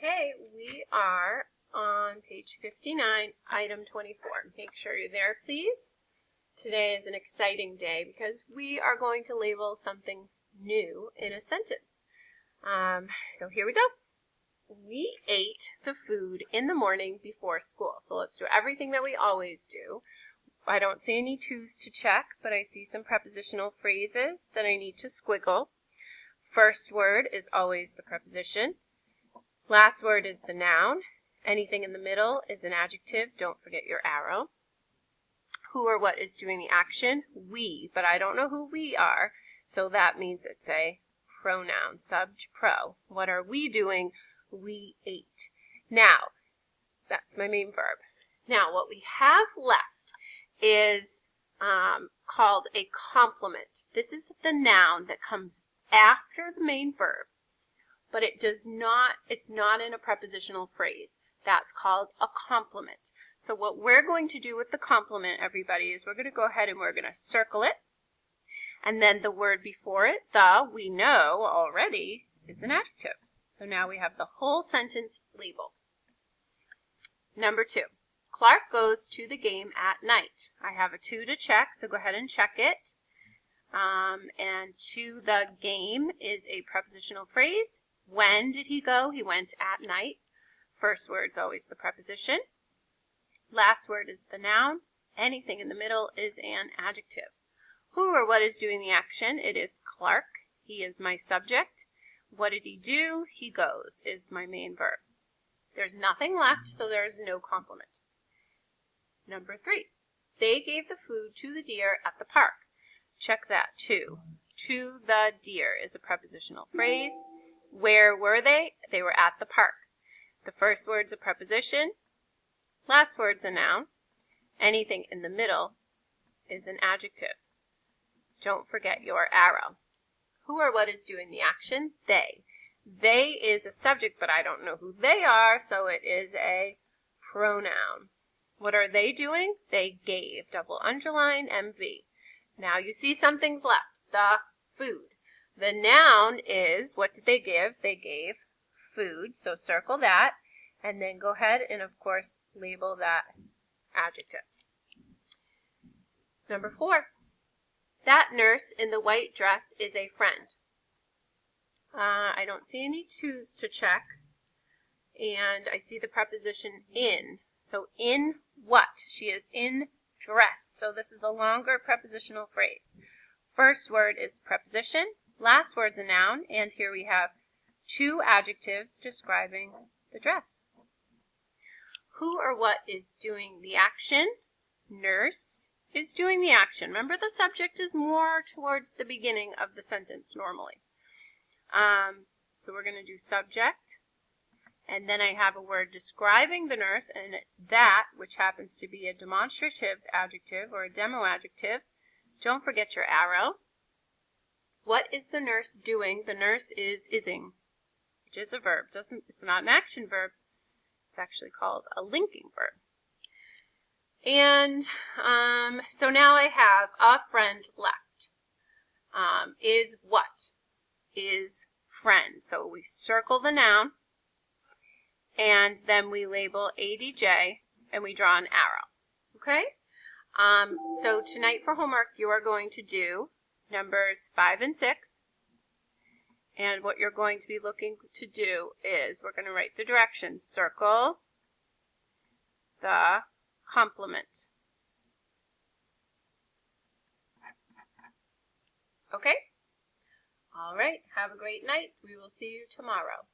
Okay, we are on page 59, item 24. Make sure you're there, please. Today is an exciting day because we are going to label something new in a sentence. So here we go. We ate the food in the morning before school. So let's do everything that we always do. I don't see any twos to check, but I see some prepositional phrases that I need to squiggle. First word is always the preposition. Last word is the noun. Anything in the middle is an adjective. Don't forget your arrow. Who or what is doing the action? We, but I don't know who we are, so that means it's a pronoun, subject pro. What are we doing? We ate. Now, that's my main verb. Now, what we have left is called a complement. This is the noun that comes after the main verb, but it's not in a prepositional phrase. That's called a complement. So what we're going to do with the complement, everybody, is we're going to go ahead and we're going to circle it. And then the word before it, the, we know already, is an adjective. So now we have the whole sentence labeled. Number 2, Clark goes to the game at night. I have a 2 to check, so go ahead and check it. And to the game is a prepositional phrase. When did he go? He went at night. First word's always the preposition. Last word is the noun. Anything in the middle is an adjective. Who or what is doing the action? It is Clark. He is my subject. What did he do? He goes is my main verb. There's nothing left, so there is no complement. Number 3, they gave the food to the deer at the park. Check that too. To the deer is a prepositional phrase. Where were they? They were at the park. The first word's a preposition. Last word's a noun. Anything in the middle is an adjective. Don't forget your arrow. Who or what is doing the action? They. They is a subject, but I don't know who they are, so it is a pronoun. What are they doing? They gave. Double underline, MV. Now you see something's left. The food. The noun is, what did they give? They gave food, so circle that. And then go ahead and, of course, label that adjective. Number 4, that nurse in the white dress is a friend. I don't see any twos to check, and I see the preposition in. So in what? She is in dress. So this is a longer prepositional phrase. First word is preposition. Last word's a noun, and here we have 2 adjectives describing the dress. Who or what is doing the action? Nurse is doing the action. Remember, the subject is more towards the beginning of the sentence normally. So we're going to do subject, and then I have a word describing the nurse, and it's that, which happens to be a demonstrative adjective or a demo adjective. Don't forget your arrow. What is the nurse doing? The nurse is ising, which is a verb. It's not an action verb. It's actually called a linking verb. And so now I have a friend left. Is what? Is friend. So we circle the noun, and then we label ADJ, and we draw an arrow. Okay? So tonight for homework, you are going to do numbers 5 and 6. And what you're going to be looking to do is we're going to write the directions. Circle the complement. Okay? All right. Have a great night. We will see you tomorrow.